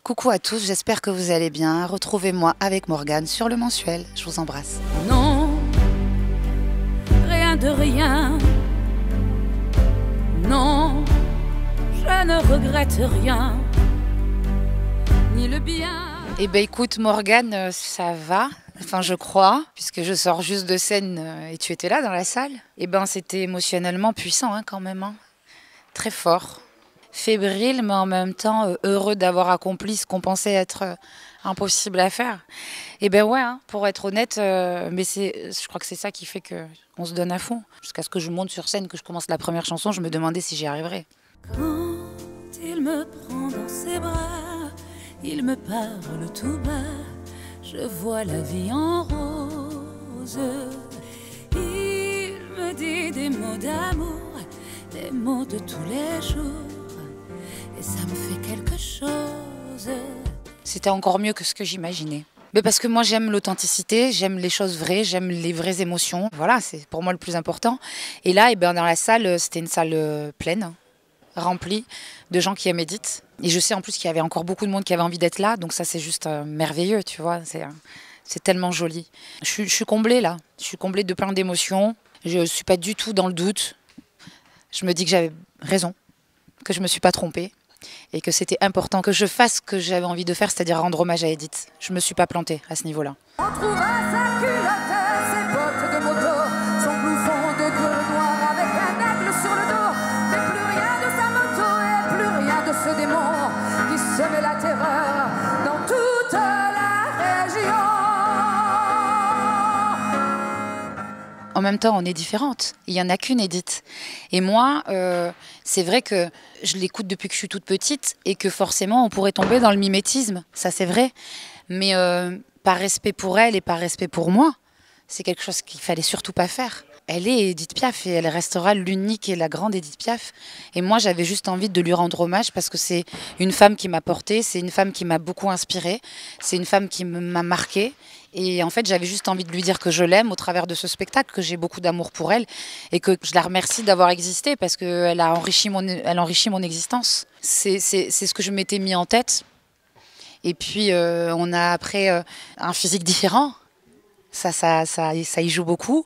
Coucou à tous, j'espère que vous allez bien. Retrouvez-moi avec Morgane sur Le Mensuel. Je vous embrasse. Non, rien de rien. Non, je ne regrette rien, ni le bien. Eh ben écoute Morgane, ça va. Enfin je crois, puisque je sors juste de scène et tu étais là dans la salle. Eh ben c'était émotionnellement puissant quand même. Très fort. Fébrile, mais en même temps heureux d'avoir accompli ce qu'on pensait être impossible à faire. Et ben ouais, pour être honnête, mais je crois que c'est ça qui fait qu'on se donne à fond. Jusqu'à ce que je monte sur scène, que je commence la première chanson, je me demandais si j'y arriverais. Quand il me prend dans ses bras, il me parle tout bas, je vois la vie en rose. Il me dit des mots d'amour, des mots de tous les jours. Et ça me fait quelque chose. C'était encore mieux que ce que j'imaginais. Mais parce que moi j'aime l'authenticité, j'aime les choses vraies, j'aime les vraies émotions. Voilà, c'est pour moi le plus important. Et là, dans la salle, c'était une salle pleine, remplie de gens qui aiment Edith. Et je sais en plus qu'il y avait encore beaucoup de monde qui avait envie d'être là. Donc ça c'est juste merveilleux, tu vois. C'est tellement joli. Je suis comblée là. Je suis comblée de plein d'émotions. Je ne suis pas du tout dans le doute. Je me dis que j'avais raison, que je ne me suis pas trompée. Et que c'était important que je fasse ce que j'avais envie de faire, c'est-à-dire rendre hommage à Edith. Je ne me suis pas plantée à ce niveau-là. On trouvera sa culotte, ses bottes de moto, son blouson de gueule noire avec un aigle sur le dos. Mais plus rien de sa moto et plus rien de ce démon qui semait la terreur dans toute la région. En même temps, on est différentes. Il n'y en a qu'une Edith. Et moi, c'est vrai que je l'écoute depuis que je suis toute petite et que forcément, on pourrait tomber dans le mimétisme. Ça, c'est vrai. Mais par respect pour elle et par respect pour moi, c'est quelque chose qu'il fallait surtout pas faire. Elle est Edith Piaf et elle restera l'unique et la grande Edith Piaf. Et moi, j'avais juste envie de lui rendre hommage parce que c'est une femme qui m'a portée, c'est une femme qui m'a beaucoup inspirée, c'est une femme qui m'a marquée. Et en fait, j'avais juste envie de lui dire que je l'aime au travers de ce spectacle, que j'ai beaucoup d'amour pour elle et que je la remercie d'avoir existé parce qu'elle a enrichi mon existence. C'est ce que je m'étais mis en tête. Et puis, on a après un physique différent. Ça y joue beaucoup.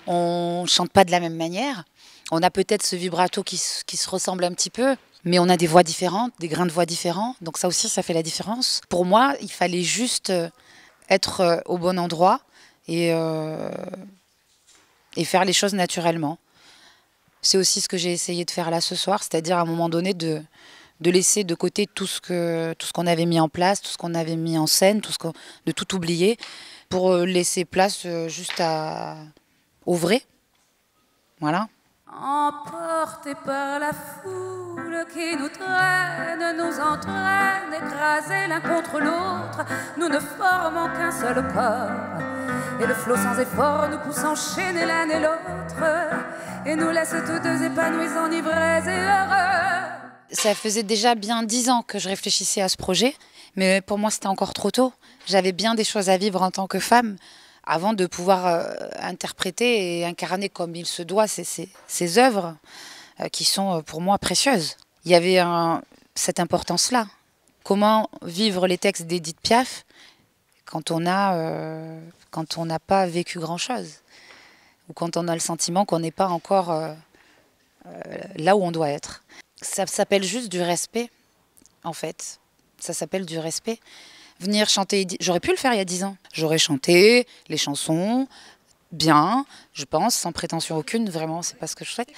On chante pas de la même manière. On a peut-être ce vibrato qui se ressemble un petit peu, mais on a des voix différentes, des grains de voix différents. Donc ça aussi, ça fait la différence. Pour moi, il fallait juste être au bon endroit et faire les choses naturellement. C'est aussi ce que j'ai essayé de faire là ce soir, c'est-à-dire à un moment donné de laisser de côté tout ce qu'on avait mis en place, tout ce qu'on avait mis en scène, de tout oublier, pour laisser place juste au vrai. Voilà. Emportés par la foule qui nous traîne, nous entraîne, écrasés l'un contre l'autre, nous ne formons qu'un seul corps. Et le flot sans effort nous pousse enchaîner l'un et l'autre, et nous laisse tous deux épanouis, enivrés et heureux. Ça faisait déjà bien 10 ans que je réfléchissais à ce projet, mais pour moi c'était encore trop tôt. J'avais bien des choses à vivre en tant que femme avant de pouvoir interpréter et incarner comme il se doit ces œuvres qui sont pour moi précieuses. Il y avait cette importance-là. Comment vivre les textes d'Edith Piaf quand on n'a pas vécu grand-chose ou quand on a le sentiment qu'on n'est pas encore là où on doit être. Ça s'appelle juste du respect, en fait. Ça s'appelle du respect. Venir chanter, j'aurais pu le faire il y a 10 ans. J'aurais chanté les chansons bien, je pense, sans prétention aucune, vraiment, c'est pas ce que je souhaite.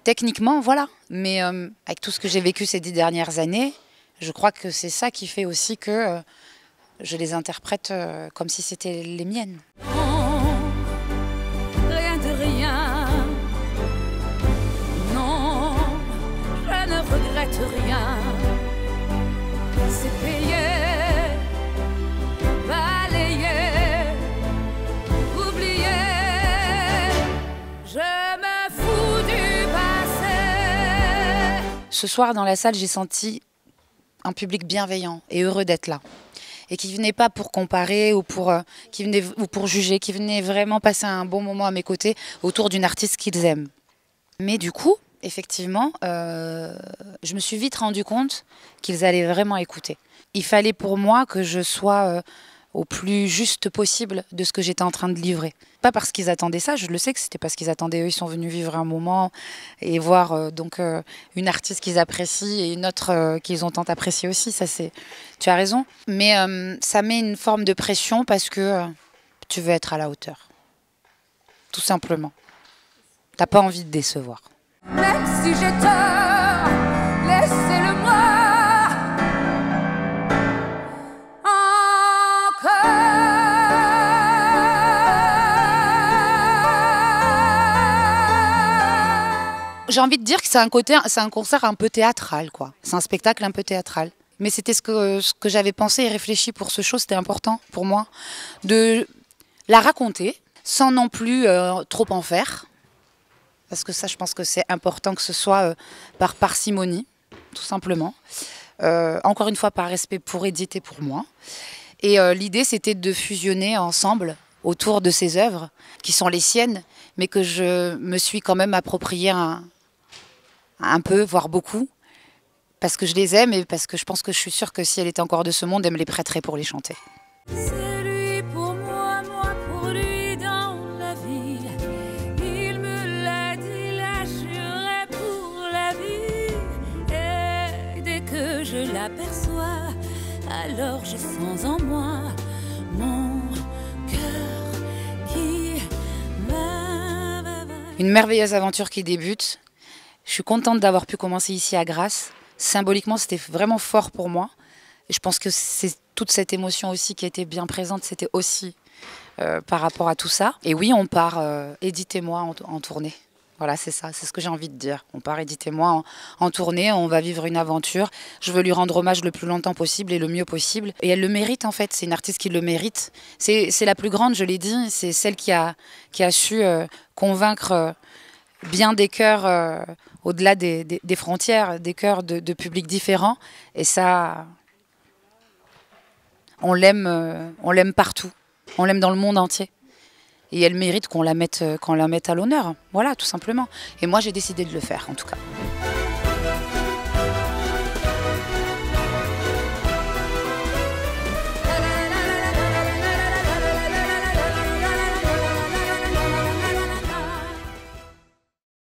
Techniquement, voilà. Mais avec tout ce que j'ai vécu ces 10 dernières années, je crois que c'est ça qui fait aussi que je les interprète comme si c'était les miennes. Rien de rien. Non, je ne regrette rien. C'est payé, balayé, oublié. Je me fous du passé. Ce soir, dans la salle, j'ai senti un public bienveillant et heureux d'être là. Et qui venait pas pour comparer ou pour juger, qui venait vraiment passer un bon moment à mes côtés autour d'une artiste qu'ils aiment. Mais du coup, effectivement, je me suis vite rendu compte qu'ils allaient vraiment écouter. Il fallait pour moi que je sois au plus juste possible de ce que j'étais en train de livrer. Pas parce qu'ils attendaient ça, je le sais que c'était parce qu'ils attendaient, eux, ils sont venus vivre un moment et voir une artiste qu'ils apprécient et une autre qu'ils ont tant appréciée aussi, ça c'est... Tu as raison, mais ça met une forme de pression parce que tu veux être à la hauteur, tout simplement. T'as pas envie de décevoir. Même si j'ai tort, laissez-le-moi J'ai envie de dire que c'est un concert un peu théâtral, quoi. C'est un spectacle un peu théâtral. Mais c'était ce que j'avais pensé et réfléchi pour ce show, c'était important pour moi de la raconter sans non plus trop en faire. Parce que ça, je pense que c'est important que ce soit par parcimonie, tout simplement. Encore une fois, par respect pour Edith et pour moi. Et l'idée, c'était de fusionner ensemble autour de ces œuvres, qui sont les siennes, mais que je me suis quand même approprié un peu, voire beaucoup, parce que je les aime et parce que je pense que je suis sûre que si elle était encore de ce monde, elle me les prêterait pour les chanter. C'est lui pour moi, moi pour lui dans la vie. Il me l'a dit, là j'irai pour la vie. Et dès que je l'aperçois, alors je sens en moi mon cœur qui va. Une merveilleuse aventure qui débute. Je suis contente d'avoir pu commencer ici à Grasse. Symboliquement, c'était vraiment fort pour moi. Et je pense que c'est toute cette émotion aussi qui était bien présente, c'était aussi par rapport à tout ça. Et oui, on part, Edith et moi, en tournée. Voilà, c'est ça, c'est ce que j'ai envie de dire. On part, Edith et moi, en tournée, on va vivre une aventure. Je veux lui rendre hommage le plus longtemps possible et le mieux possible. Et elle le mérite, en fait, c'est une artiste qui le mérite. C'est la plus grande, je l'ai dit, c'est celle qui a su convaincre bien des cœurs au-delà des frontières, des cœurs de publics différents. Et ça, on l'aime partout. On l'aime dans le monde entier. Et elle mérite qu'on la mette à l'honneur. Voilà, tout simplement. Et moi, j'ai décidé de le faire, en tout cas.